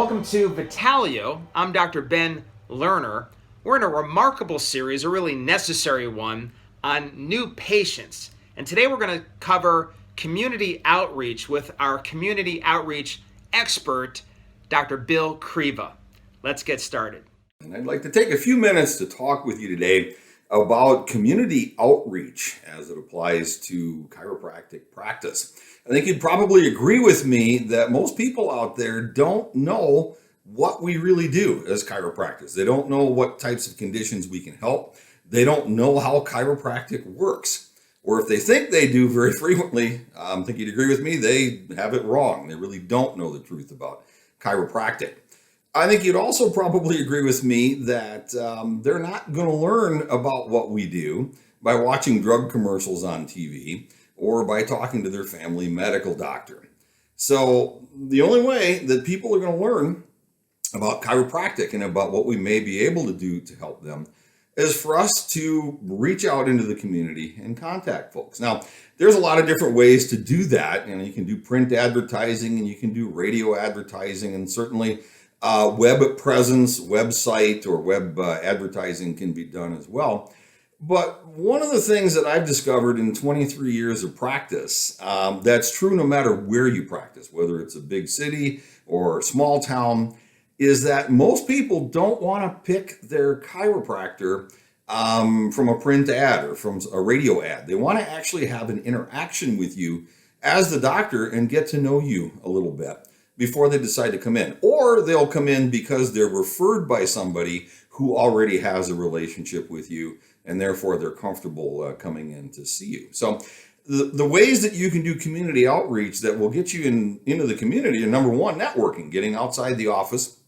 Welcome to Vitalio. I'm Dr. Ben Lerner. We're in a remarkable series, a really necessary one, on new patients. And today we're going to cover community outreach with our community outreach expert, Dr. Bill Kriva. Let's get started. And I'd like to take a few minutes to talk with you today about community outreach as it applies to chiropractic practice. I think you'd probably agree with me that most people out there don't know what we really do as chiropractors. They don't know what types of conditions we can help. They don't know how chiropractic works. Or if they think they do very frequently, I think you'd agree with me, they have it wrong. They really don't know the truth about chiropractic. I think you'd also probably agree with me that they're not going to learn about what we do by watching drug commercials on TV or by talking to their family medical doctor. So the only way that people are going to learn about chiropractic and about what we may be able to do to help them is for us to reach out into the community and contact folks. Now, there's a lot of different ways to do that. You can do print advertising and you can do radio advertising, and certainly web presence, website, or web advertising can be done as well. But one of the things that I've discovered in 23 years of practice, that's true no matter where you practice, whether it's a big city or a small town, is that most people don't want to pick their chiropractor from a print ad or from a radio ad. They want to actually have an interaction with you as the doctor and get to know you a little bit before they decide to come in. Or they'll come in because they're referred by somebody who already has a relationship with you, and therefore they're comfortable coming in to see you. So the ways that you can do community outreach that will get you into the community are, number one, networking, getting outside the office,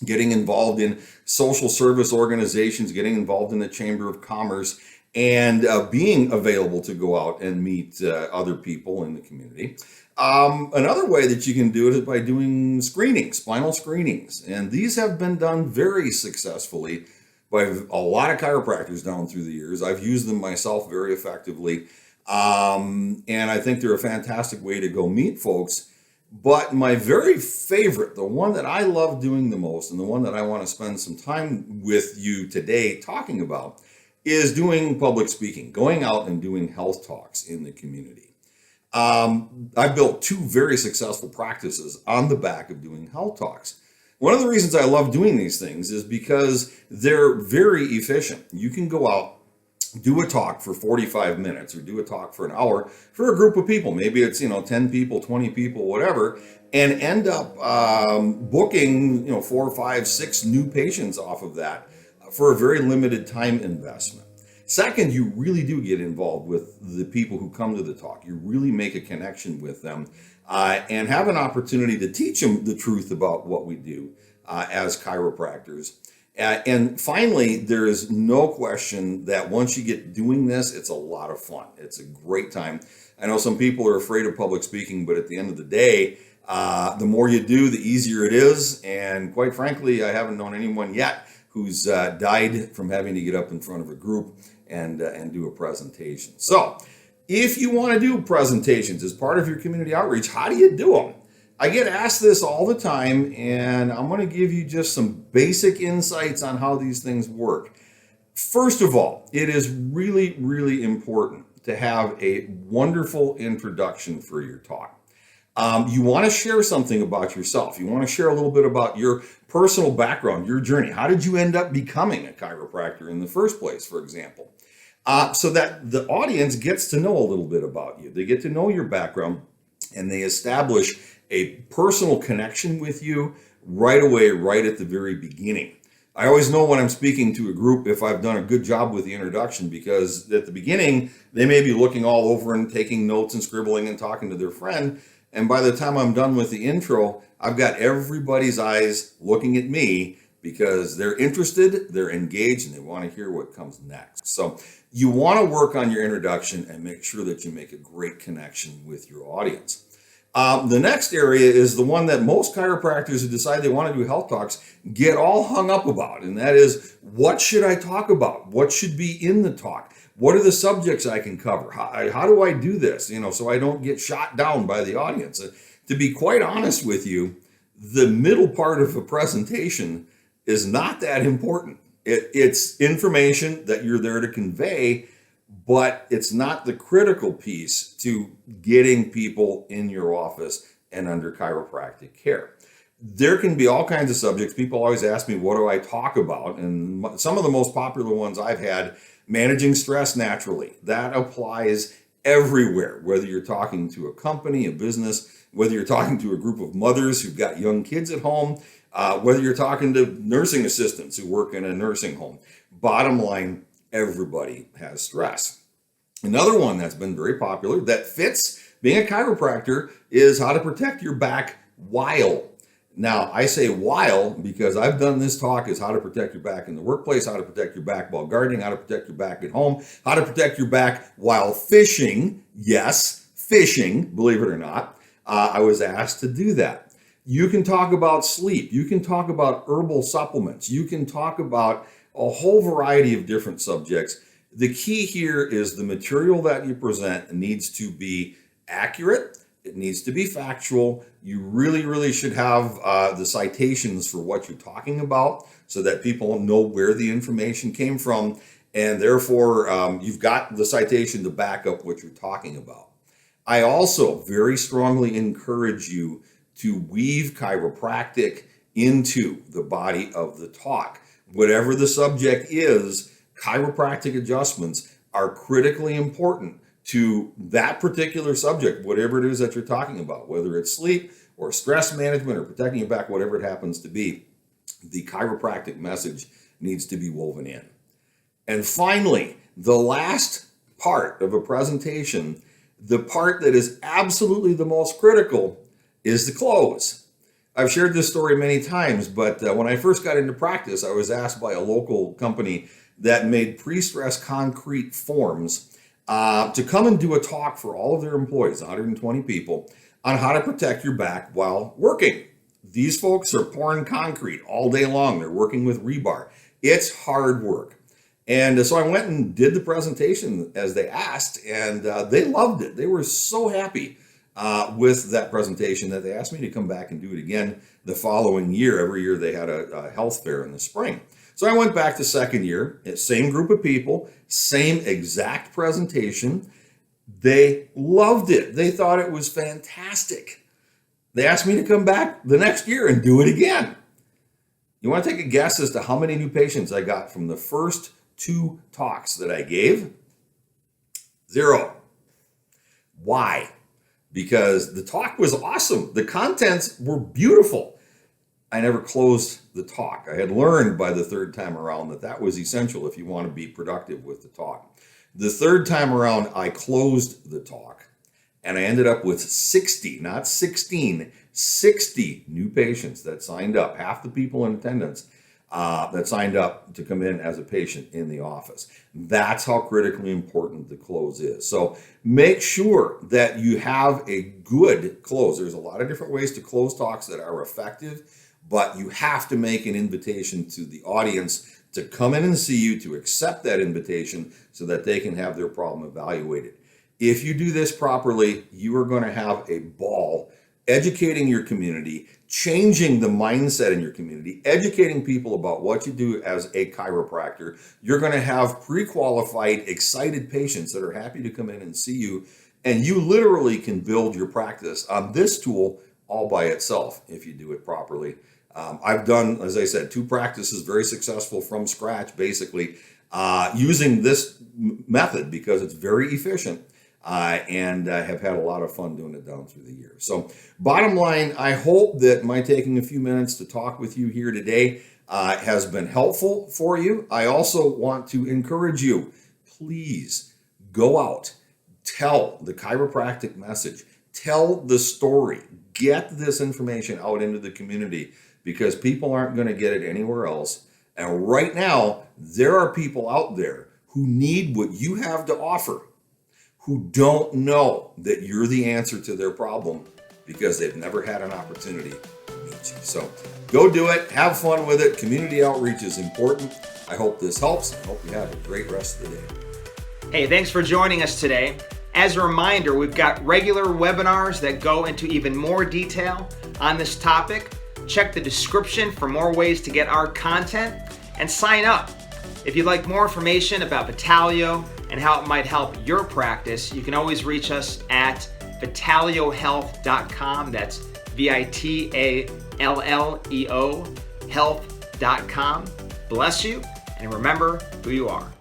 getting involved in social service organizations, getting involved in the Chamber of Commerce, and being available to go out and meet other people in the community. Another way that you can do it is by doing screenings, spinal screenings. And these have been done very successfully by a lot of chiropractors down through the years. I've used them myself very effectively. And I think they're a fantastic way to go meet folks. But my very favorite, the one that I love doing the most, and the one that I want to spend some time with you today talking about, is doing public speaking, going out and doing health talks in the community. I built two very successful practices on the back of doing health talks. One of the reasons I love doing these things is because they're very efficient. You can go out, do a talk for 45 minutes or do a talk for an hour for a group of people. Maybe it's, 10 people, 20 people, whatever, and end up booking, 4, 5, 6 new patients off of that for a very limited time investment. Second, you really do get involved with the people who come to the talk. You really make a connection with them and have an opportunity to teach them the truth about what we do as chiropractors. And finally, there is no question that once you get doing this, it's a lot of fun. It's a great time. I know some people are afraid of public speaking, but at the end of the day, the more you do, the easier it is. And quite frankly, I haven't known anyone yet who's died from having to get up in front of a group and do a presentation. So if you want to do presentations as part of your community outreach, how do you do them? I get asked this all the time, and I'm going to give you just some basic insights on how these things work. First of all, it is really, really important to have a wonderful introduction for your talk. You want to share something about yourself. You want to share a little bit about your personal background, your journey. How did you end up becoming a chiropractor in the first place, for example? So that the audience gets to know a little bit about you. They get to know your background, and they establish a personal connection with you right away, right at the very beginning. I always know when I'm speaking to a group if I've done a good job with the introduction, because at the beginning, they may be looking all over and taking notes and scribbling and talking to their friend. And by the time I'm done with the intro, I've got everybody's eyes looking at me because they're interested, they're engaged, and they want to hear what comes next. So you want to work on your introduction and make sure that you make a great connection with your audience. The next area is the one that most chiropractors who decide they want to do health talks get all hung up about, and that is, what should I talk about? What should be in the talk? What are the subjects I can cover? How do I do this? So I don't get shot down by the audience. To be quite honest with you, The middle part of a presentation is not that important. It's information that you're there to convey, but it's not the critical piece to getting people in your office and under chiropractic care. There can be all kinds of subjects. People always ask me, what do I talk about? And some of the most popular ones I've had, managing stress naturally. That applies everywhere, whether you're talking to a company, a business, whether you're talking to a group of mothers who've got young kids at home, whether you're talking to nursing assistants who work in a nursing home. Bottom line, everybody has stress. Another one that's been very popular that fits being a chiropractor is how to protect your back while. Now, I say while because I've done this talk is how to protect your back in the workplace, how to protect your back while gardening, how to protect your back at home, how to protect your back while fishing. Yes, fishing, believe it or not. I was asked to do that. You can talk about sleep. You can talk about herbal supplements. You can talk about a whole variety of different subjects. The key here is the material that you present needs to be accurate. It needs to be factual. You really should have the citations for what you're talking about so that people know where the information came from. And therefore, you've got the citation to back up what you're talking about. I also very strongly encourage you to weave chiropractic into the body of the talk. Whatever the subject is, chiropractic adjustments are critically important to that particular subject, whatever it is that you're talking about, whether it's sleep or stress management or protecting your back, whatever it happens to be, the chiropractic message needs to be woven in. And finally, the last part of a presentation, the part that is absolutely the most critical, is the close. I've shared this story many times, but when I first got into practice, I was asked by a local company that made pre-stressed concrete forms to come and do a talk for all of their employees, 120 people, on how to protect your back while working. These folks are pouring concrete all day long. They're working with rebar. It's hard work. And so I went and did the presentation as they asked, and they loved it. They were so happy with that presentation that they asked me to come back and do it again the following year. Every year they had a health fair in the spring. So I went back the second year, same group of people, same exact presentation. They loved it. They thought it was fantastic. They asked me to come back the next year and do it again. You want to take a guess as to how many new patients I got from the first 2 talks that I gave? 0. Why? Because the talk was awesome. The contents were beautiful. I never closed the talk. I had learned by the third time around that that was essential if you want to be productive with the talk. The third time around, I closed the talk, and I ended up with 60, not 16, 60 new patients that signed up, half the people in attendance that signed up to come in as a patient in the office. That's how critically important the close is. So make sure that you have a good close. There's a lot of different ways to close talks that are effective, but you have to make an invitation to the audience to come in and see you, to accept that invitation so that they can have their problem evaluated. If you do this properly, you are going to have a ball educating your community, changing the mindset in your community, educating people about what you do as a chiropractor. You're going to have pre-qualified, excited patients that are happy to come in and see you, and you literally can build your practice on this tool all by itself if you do it properly. I've done, as I said, 2 practices very successful from scratch, basically using this method because it's very efficient. And have had a lot of fun doing it down through the years. So bottom line, I hope that my taking a few minutes to talk with you here today has been helpful for you. I also want to encourage you, please go out, tell the chiropractic message, tell the story, get this information out into the community because people aren't going to get it anywhere else. And right now, there are people out there who need what you have to offer, who don't know that you're the answer to their problem because they've never had an opportunity to meet you. So go do it. Have fun with it. Community outreach is important. I hope this helps. I hope you have a great rest of the day. Hey, thanks for joining us today. As a reminder, we've got regular webinars that go into even more detail on this topic. Check the description for more ways to get our content and sign up. If you'd like more information about Vitalio and how it might help your practice, you can always reach us at vitaliohealth.com. That's VITALLEO health.com. Bless you, and remember who you are.